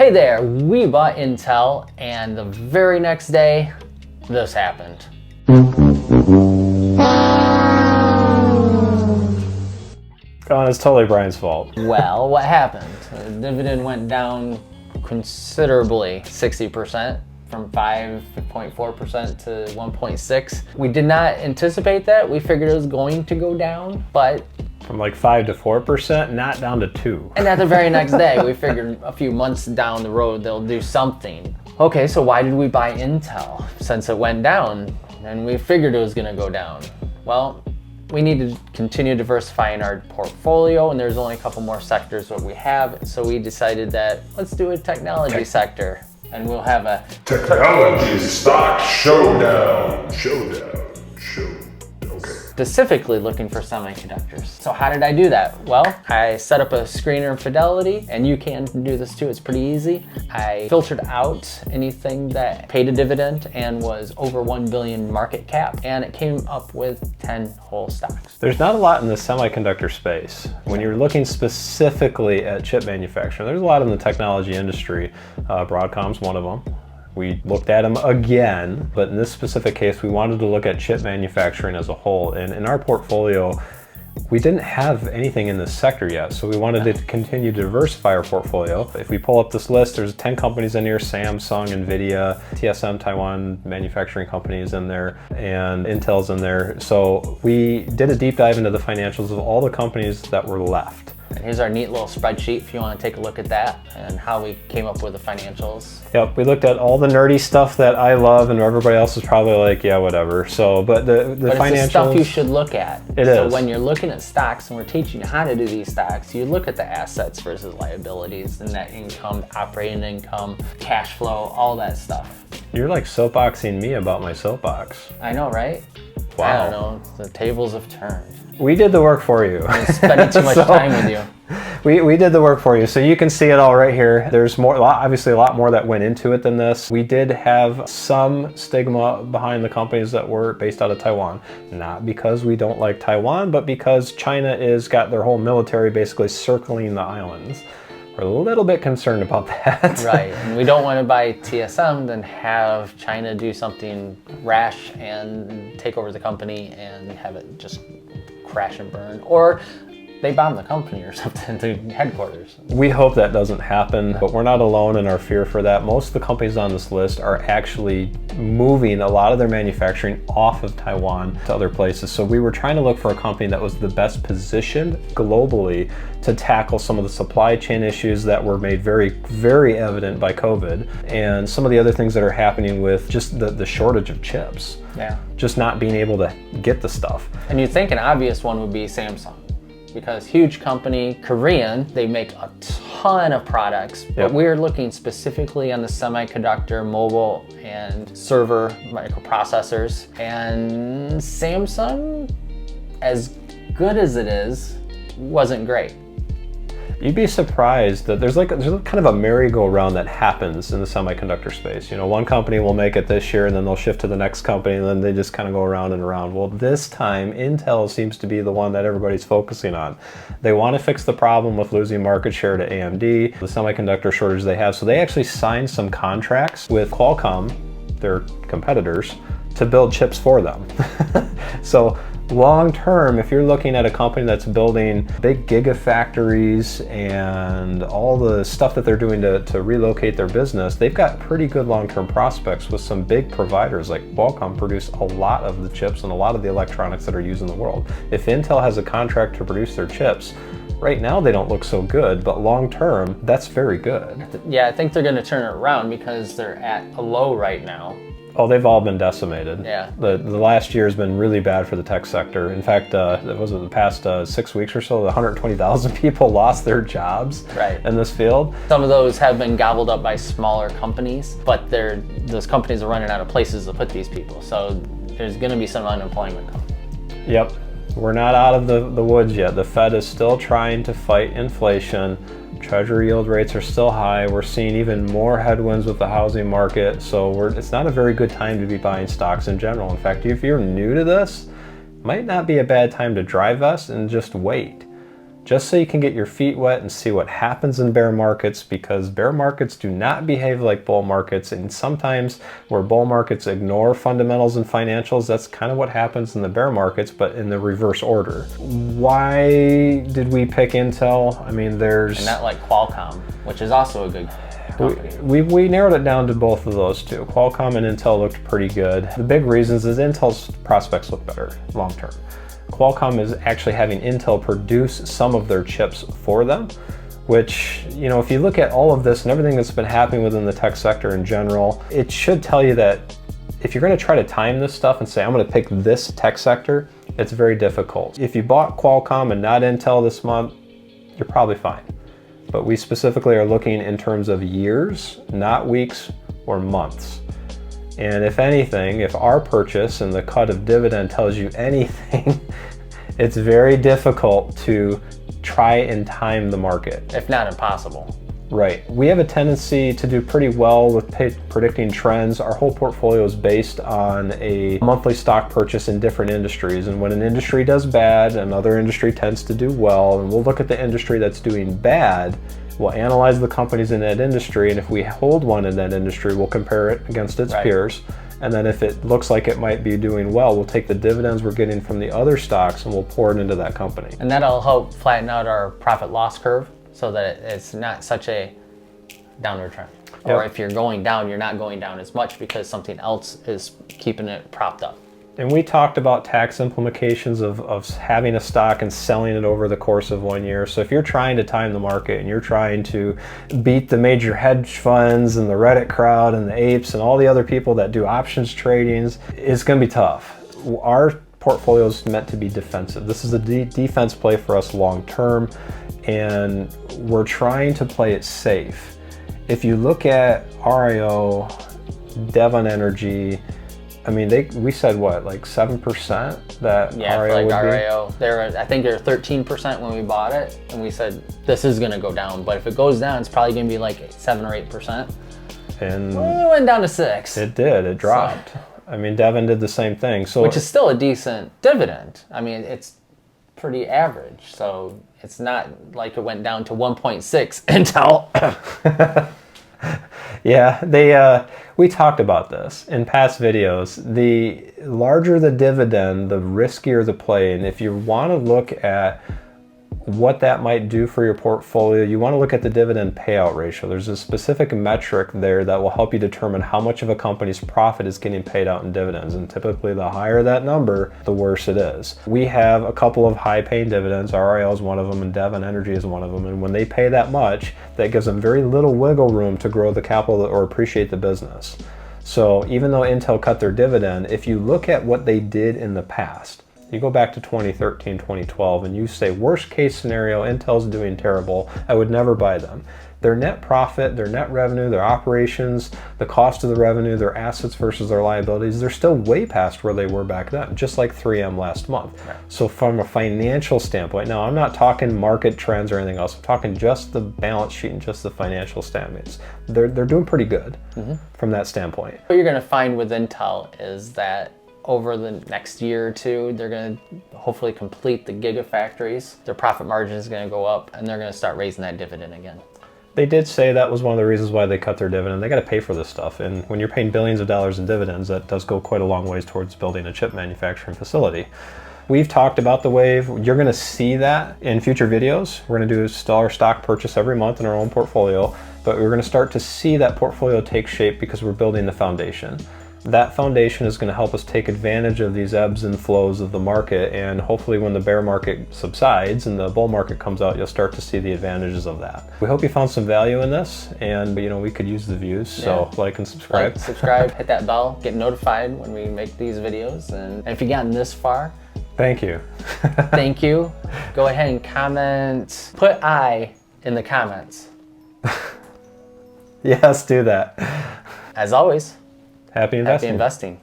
Hey there, we bought Intel, and the very next day, this happened. Oh, it's totally Brian's fault. Well, what happened? The dividend went down considerably, 60%, from 5.4% to 1.6. We did not anticipate that. We figured it was going to go down, but From like 5 to 4%, not down to 2. and at the very next day, we figured a few months down the road, they'll do something. Okay, so why did we buy Intel? Since it went down, and we figured it was gonna go down. Well, we need to continue diversifying our portfolio, and there's only a couple more sectors that we have, so we decided that let's do a technology sector, and we'll have a Technology stock showdown. Okay. specifically looking for semiconductors. So how did I do that? Well, I set up a screener in Fidelity, and you can do this too, it's pretty easy. I filtered out anything that paid a dividend and was over 1 billion market cap, and it came up with 10 whole stocks. There's not a lot in the semiconductor space. When you're looking specifically at chip manufacturing, there's a lot in the technology industry. Broadcom's one of them. We looked at them again, but in this specific case, we wanted to look at chip manufacturing as a whole. And in our portfolio, we didn't have anything in this sector yet, so we wanted to continue to diversify our portfolio. If we pull up this list, there's 10 companies in here: Samsung, Nvidia, TSM, Taiwan manufacturing companies in there, and Intel's in there. So we did a deep dive into the financials of all the companies that were left. And here's our neat little spreadsheet if you want to take a look at that and how we came up with the financials. Yep, we looked at all the nerdy stuff that I love and everybody else is probably like, yeah, whatever. So, but the financials... It's the stuff you should look at. It so is. when you're looking at stocks, and we're teaching you how to do these stocks, you look at the assets versus liabilities, the net income, operating income, cash flow, all that stuff. You're like soapboxing me about my soapbox. I know, right? Wow. I don't know, the tables have turned. We did the work for you. I'm spending too much time with you. We did the work for you. So you can see it all right here. There's more, obviously a lot more that went into it than this. We did have some stigma behind the companies that were based out of Taiwan. Not because we don't like Taiwan, but because China is got their whole military basically circling the islands. We're a little bit concerned about that. Right, and we don't want to buy TSM, then have China do something rash and take over the company and have it just crash and burn, or they bomb the company or something to headquarters. We hope that doesn't happen, but we're not alone in our fear for that. Most of the companies on this list are actually moving a lot of their manufacturing off of Taiwan to other places. So we were trying to look for a company that was the best positioned globally to tackle some of the supply chain issues that were made very, very evident by COVID, and some of the other things that are happening with just the shortage of chips. Yeah. Just not being able to get the stuff. And you'd think an obvious one would be Samsung, because huge company, Korean, they make a ton of products, but Yep. we're looking specifically on the semiconductor, mobile, and server microprocessors. And Samsung, as good as it is, wasn't great. You'd be surprised that there's kind of a merry-go-round that happens in the semiconductor space. You know, one company will make it this year and then they'll shift to the next company and then they just kind of go around and around. Well, this time Intel seems to be the one that everybody's focusing on. They want to fix the problem with losing market share to AMD, the semiconductor shortage they have. So they actually signed some contracts with Qualcomm, their competitors, to build chips for them. So long term, if you're looking at a company that's building big gigafactories and all the stuff that they're doing to relocate their business, they've got pretty good long-term prospects with some big providers. Like Qualcomm produce a lot of the chips and a lot of the electronics that are used in the world. If Intel has a contract to produce their chips, right now they don't look so good, but long term, that's very good. Yeah, I think they're gonna turn it around because they're at a low right now. Oh, they've all been decimated. Yeah. The last year has been really bad for the tech sector. In fact, it was in the past 6 weeks or so, 120,000 people lost their jobs in this field. Some of those have been gobbled up by smaller companies, but those companies are running out of places to put these people. So there's gonna be some unemployment coming. Yep. We're not out of the woods yet. The Fed is still trying to fight inflation. Treasury yield rates are still high. We're seeing even more headwinds with the housing market. So it's not a very good time to be buying stocks in general. In fact, if you're new to this, it might not be a bad time to dry vest and just wait. just so you can get your feet wet and see what happens in bear markets, because bear markets do not behave like bull markets. And sometimes where bull markets ignore fundamentals and financials, that's kind of what happens in the bear markets, but in the reverse order. Why did we pick Intel? I mean, there's... And not like Qualcomm, which is also a good company. We narrowed it down to both of those two. Qualcomm and Intel looked pretty good. The big reasons is Intel's prospects look better long term. Qualcomm is actually having Intel produce some of their chips for them, which, you know, if you look at all of this and everything that's been happening within the tech sector in general, it should tell you that if you're going to try to time this stuff and say, I'm going to pick this tech sector, it's very difficult. If you bought Qualcomm and not Intel this month, you're probably fine. But we specifically are looking in terms of years, not weeks or months. And if anything, if our purchase and the cut of dividend tells you anything, it's very difficult to try and time the market. If not impossible. Right. We have a tendency to do pretty well with predicting trends. Our whole portfolio is based on a monthly stock purchase in different industries. And when an industry does bad, another industry tends to do well. And we'll look at the industry that's doing bad. We'll analyze the companies in that industry, and if we hold one in that industry, we'll compare it against its peers. And then if it looks like it might be doing well, we'll take the dividends we're getting from the other stocks and we'll pour it into that company. And that'll help flatten out our profit loss curve so that it's not such a downward trend. Or if you're going down, you're not going down as much because something else is keeping it propped up. And we talked about tax implications of having a stock and selling it over the course of 1 year. So if you're trying to time the market and you're trying to beat the major hedge funds and the Reddit crowd and the apes and all the other people that do options tradings, it's going to be tough. Our portfolio is meant to be defensive. This is a defense play for us long term, and we're trying to play it safe. If you look at RIO, Devon Energy, I mean, we said what, like 7% that RIO like would RIO. I think they're 13% when we bought it, and we said this is going to go down. But if it goes down, it's probably going to be like 7 or 8%. And it went down to 6. It did. It dropped. So, I mean, Devon did the same thing. So, which is still a decent dividend. I mean, it's pretty average. So it's not like it went down to 1.6 Intel. Yeah, we talked about this in past videos. The larger the dividend, the riskier the play. And if you want to look at what that might do for your portfolio, you want to look at the dividend payout ratio. There's a specific metric there that will help you determine how much of a company's profit is getting paid out in dividends. And typically the higher that number, the worse it is. We have a couple of high paying dividends. RIL is one of them and Devon Energy is one of them. And when they pay that much, that gives them very little wiggle room to grow the capital or appreciate the business. So even though Intel cut their dividend, if you look at what they did in the past, you go back to 2013, 2012, and you say, worst case scenario, Intel's doing terrible, I would never buy them. Their net profit, their net revenue, their operations, the cost of the revenue, their assets versus their liabilities, they're still way past where they were back then, just like 3M last month. Right. So from a financial standpoint, now I'm not talking market trends or anything else, I'm talking just the balance sheet and just the financial statements. They're doing pretty good from that standpoint. What you're going to find with Intel is that over the next year or two, they're going to hopefully complete the gigafactories. Their profit margin is going to go up, and they're going to start raising that dividend again. They did say that was one of the reasons why they cut their dividend. They got to pay for this stuff, and when you're paying billions of dollars in dividends, that does go quite a long ways towards building a chip manufacturing facility. We've talked about the wave. You're going to see that in future videos. We're going to do a stellar stock purchase every month in our own portfolio, but we're going to start to see that portfolio take shape because we're building the foundation. That foundation is going to help us take advantage of these ebbs and flows of the market, and hopefully when the bear market subsides and the bull market comes out, you'll start to see the advantages of that. We hope you found some value in this, and we could use the views, so like and subscribe. Like, subscribe, hit that bell, get notified when we make these videos, and if you've gotten this far, thank you. Thank you. Go ahead and comment, put I in the comments. Yes, do that. As always, happy investing. Happy investing.